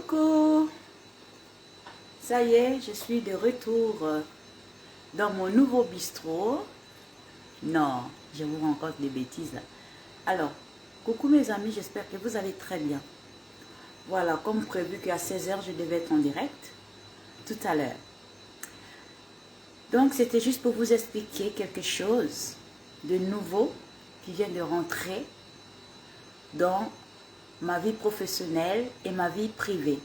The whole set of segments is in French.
Coucou, ça y est, je suis de retour dans mon nouveau bistrot. Non, je vous rencontre des bêtises là. Alors, coucou mes amis, j'espère que vous allez très bien. Voilà, comme prévu qu'à 16 h, je devais être en direct tout à l'heure. Donc, c'était juste pour vous expliquer quelque chose de nouveau qui vient de rentrer dans ma vie professionnelle et ma vie privée.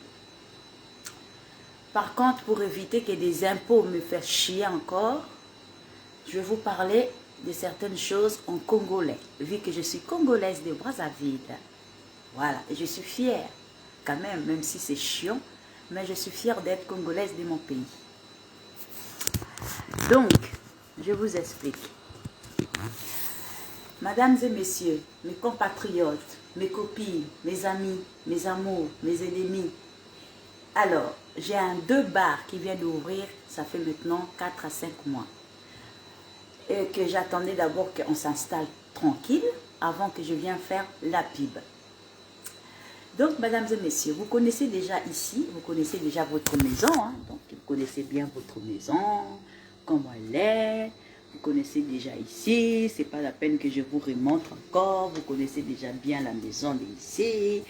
Par contre, pour éviter que des impôts me fassent chier encore, je vais vous parler de certaines choses en congolais, vu que je suis congolaise de Brazzaville. Voilà, et je suis fière, quand même si c'est chiant, mais je suis fière d'être congolaise de mon pays. Donc, je vous explique. Mesdames et messieurs, mes compatriotes, mes copines, mes amis, mes amours, mes ennemis. Alors, j'ai deux bars qui viennent d'ouvrir, ça fait maintenant 4 à 5 mois. Et que j'attendais d'abord qu'on s'installe tranquille avant que je vienne faire la pub. Donc, mesdames et messieurs, vous connaissez déjà ici, vous connaissez déjà votre maison. Hein? Donc, vous connaissez bien votre maison, comment elle est. Vous connaissez déjà ici, c'est pas la peine que je vous remontre encore. Vous connaissez déjà bien la maison d'ici.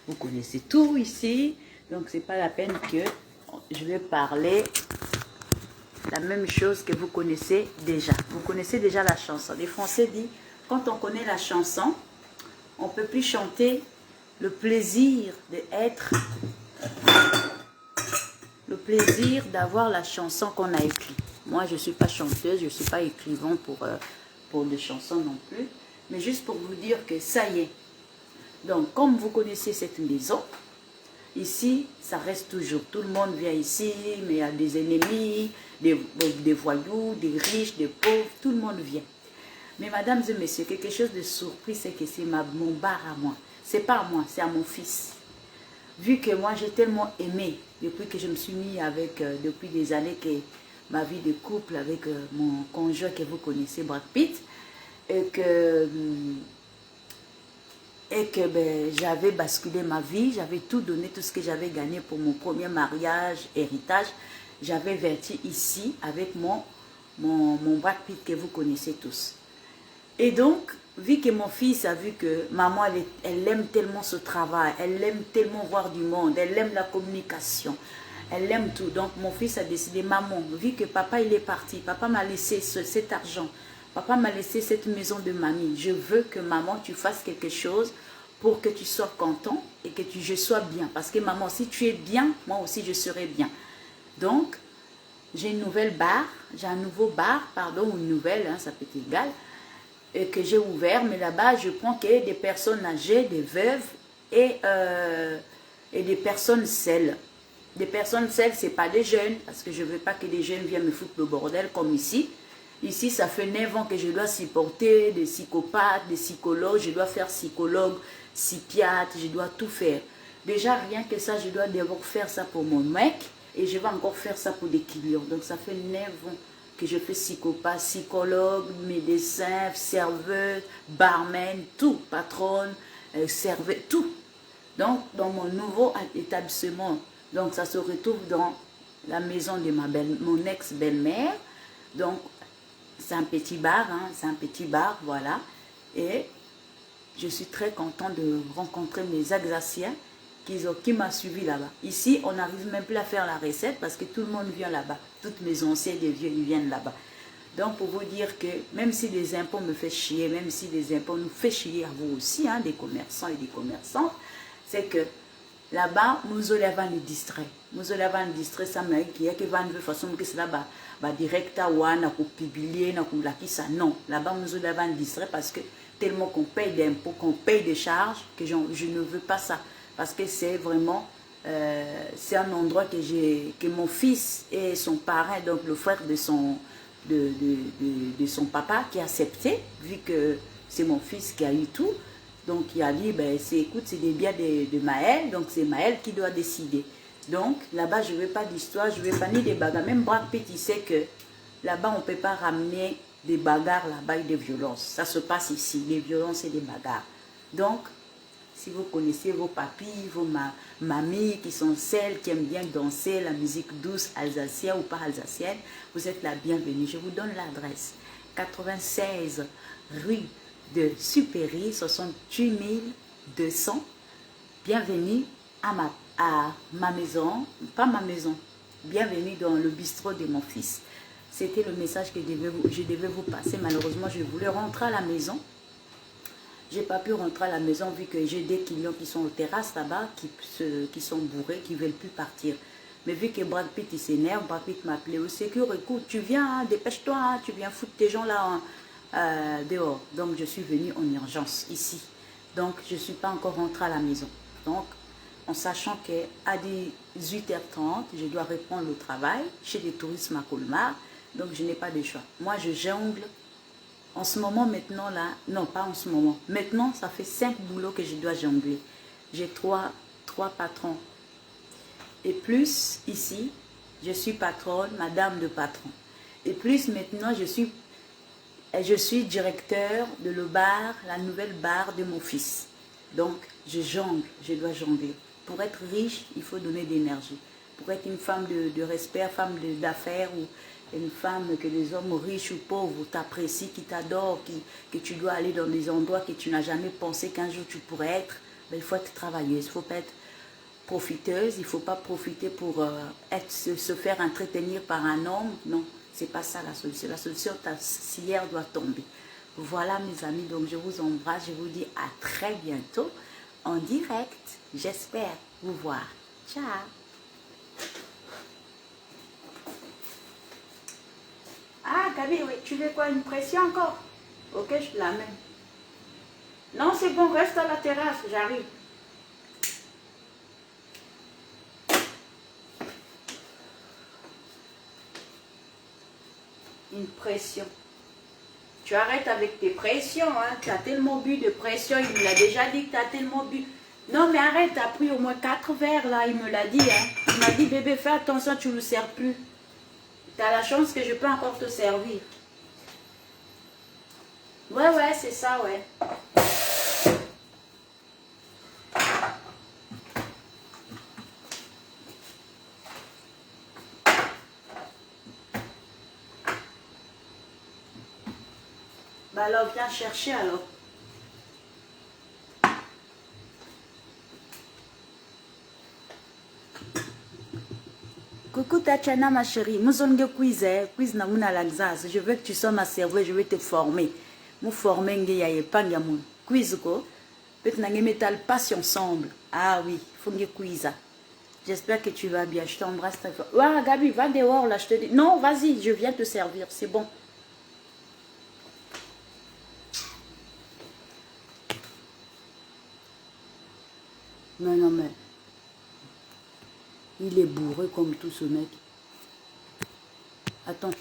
Vous connaissez tout ici. Donc, c'est pas la peine que je vais parler la même chose que vous connaissez déjà. Vous connaissez déjà la chanson. Les Français disent, quand on connaît la chanson, on ne peut plus chanter le plaisir d'être, le plaisir d'avoir la chanson qu'on a écrite. Moi, je ne suis pas chanteuse, je ne suis pas écrivain pour des chansons non plus. Mais juste pour vous dire que ça y est. Donc, comme vous connaissez cette maison, ici, ça reste toujours. Tout le monde vient ici, mais il y a des ennemis, des voyous, des riches, des pauvres, tout le monde vient. Mais mesdames et messieurs, quelque chose de surpris, c'est que c'est mon bar à moi. C'est pas à moi, c'est à mon fils. Vu que moi, j'ai tellement aimé, depuis que je me suis mis avec, depuis des années, que ma vie de couple avec mon conjoint que vous connaissez, Brad Pitt, et que ben, j'avais basculé ma vie, j'avais tout donné, tout ce que j'avais gagné pour mon premier mariage, héritage, j'avais verti ici avec mon Brad Pitt que vous connaissez tous. Et donc, vu que mon fils a vu que maman, elle aime tellement ce travail, elle aime tellement voir du monde, elle aime la communication, elle aime tout. Donc, mon fils a décidé, maman, vu que papa il est parti, papa m'a laissé cet argent, papa m'a laissé cette maison de mamie. Je veux que maman, tu fasses quelque chose pour que tu sois content et que je sois bien. Parce que maman, si tu es bien, moi aussi je serai bien. Donc, j'ai une nouvelle bar, j'ai un nouveau bar, pardon, ou une nouvelle, hein, ça peut être égal, que j'ai ouvert. Mais là-bas, je prends que des personnes âgées, des veuves et des personnes seules. Des personnes seules, ce n'est pas des jeunes, parce que je ne veux pas que les jeunes viennent me foutre le bordel comme ici. Ici, ça fait 9 ans que je dois supporter des psychopathes, des psychologues. Je dois faire psychologue, psychiatre, je dois tout faire. Déjà, rien que ça, je dois d'abord faire ça pour mon mec. Et je vais encore faire ça pour des clients. Donc, ça fait 9 ans que je fais psychopathe, psychologue, médecin, serveuse, barman, tout. Patronne, serveuse, tout. Donc, dans mon nouveau établissement. Donc, ça se retrouve dans la maison de mon ex-belle-mère. Donc, c'est un petit bar, hein, c'est un petit bar, voilà. Et je suis très contente de rencontrer mes Alsaciens qui m'ont suivi là-bas. Ici, on n'arrive même plus à faire la recette parce que tout le monde vient là-bas. Toutes mes anciens, des vieux, ils viennent là-bas. Donc, pour vous dire que même si les impôts me font chier, même si les impôts nous font chier à vous aussi, hein, des commerçants et des commerçantes, c'est que là-bas, nous avons les distraits. Nous avons les distraits, ça m'a dit que de façon que c'est là-bas, direct à Wana, pour publier, pour la qui ça. Non, là-bas, nous avons les distraits parce que tellement qu'on paye d'impôts, qu'on paye des charges, que je ne veux pas ça. Parce que c'est vraiment, c'est un endroit que mon fils et son parrain, donc le frère de son papa, qui a accepté, vu que c'est mon fils qui a eu tout. Donc il a dit, ben, écoute, c'est des biens de Maël, donc c'est Maël qui doit décider. Donc là-bas, je ne veux pas d'histoire, je ne veux pas ni des bagarres. Même Brad Pitt, il sait que là-bas, on ne peut pas ramener des bagarres là-bas et des violences. Ça se passe ici, des violences et des bagarres. Donc, Si vous connaissez vos papis, vos mamies qui sont celles qui aiment bien danser la musique douce alsacienne ou pas alsacienne, vous êtes la bienvenue. Je vous donne l'adresse. 96 rue de Supéry, 68 200. Bienvenue à ma maison, pas ma maison. Bienvenue dans le bistrot de mon fils. C'était le message que je devais vous passer. Malheureusement, je voulais rentrer à la maison. Je n'ai pas pu rentrer à la maison vu que j'ai des clients qui sont aux terrasses là-bas, qui sont bourrés, qui ne veulent plus partir. Mais vu que Brad Pitt il s'énerve, Brad Pitt m'a appelé au sécure, écoute, tu viens, hein, dépêche-toi, hein, tu viens foutre tes gens là dehors. Donc je suis venue en urgence ici. Donc je ne suis pas encore rentrée à la maison. Donc en sachant qu'à 18h30, je dois reprendre le travail chez les touristes à Colmar. Donc je n'ai pas de choix. Moi je jongle. En ce moment maintenant là, non pas en ce moment. Maintenant ça fait 5 boulots que je dois jongler. J'ai trois patrons. Et plus ici, je suis patronne, madame de patron. Et plus maintenant je suis directeur de le bar, la nouvelle bar de mon fils. Donc je jongle, je dois jongler. Pour être riche, il faut donner de l'énergie. Pour être une femme de respect, femme d'affaires ou une femme que les hommes riches ou pauvres t'apprécient, qui t'adorent, que tu dois aller dans des endroits que tu n'as jamais pensé qu'un jour tu pourrais être, ben, il faut être travailleuse, il ne faut pas être profiteuse, il ne faut pas profiter pour se faire entretenir par un homme. Non, ce n'est pas ça la solution. La solution, ta scière doit tomber. Voilà mes amis, donc je vous embrasse, je vous dis à très bientôt en direct. J'espère vous voir. Ciao. Ah, Gabi, oui, tu veux quoi, une pression encore? Ok, je te l'amène. Non, c'est bon, reste à la terrasse, j'arrive. Une pression. Tu arrêtes avec tes pressions, hein. Tu as tellement bu de pression, il me l'a déjà dit que tu as tellement bu. Non, mais arrête, tu as pris au moins 4 verres, là, il me l'a dit, hein. Il m'a dit, bébé, fais attention, tu ne le sers plus. Tu as la chance que je peux encore te servir. Ouais, c'est ça, ouais. Bah alors, viens chercher alors. Coucou Tatiana, ma chérie. Mouzonge quiz, quiz na muna l'Alsace. Je veux que tu sois ma serveuse, je vais te former. Mou former nge ya yepanga moun. Quiz ko. Peut-être na nge metal passion ensemble. Ah oui, faut nge quiz. J'espère que tu vas bien. Je t'embrasse très fort. Ouais, Gabi, va dehors là, je te dis. Non, vas-y, je viens te servir, c'est bon. Non, mais... Il est bourré comme tout ce mec. Attends.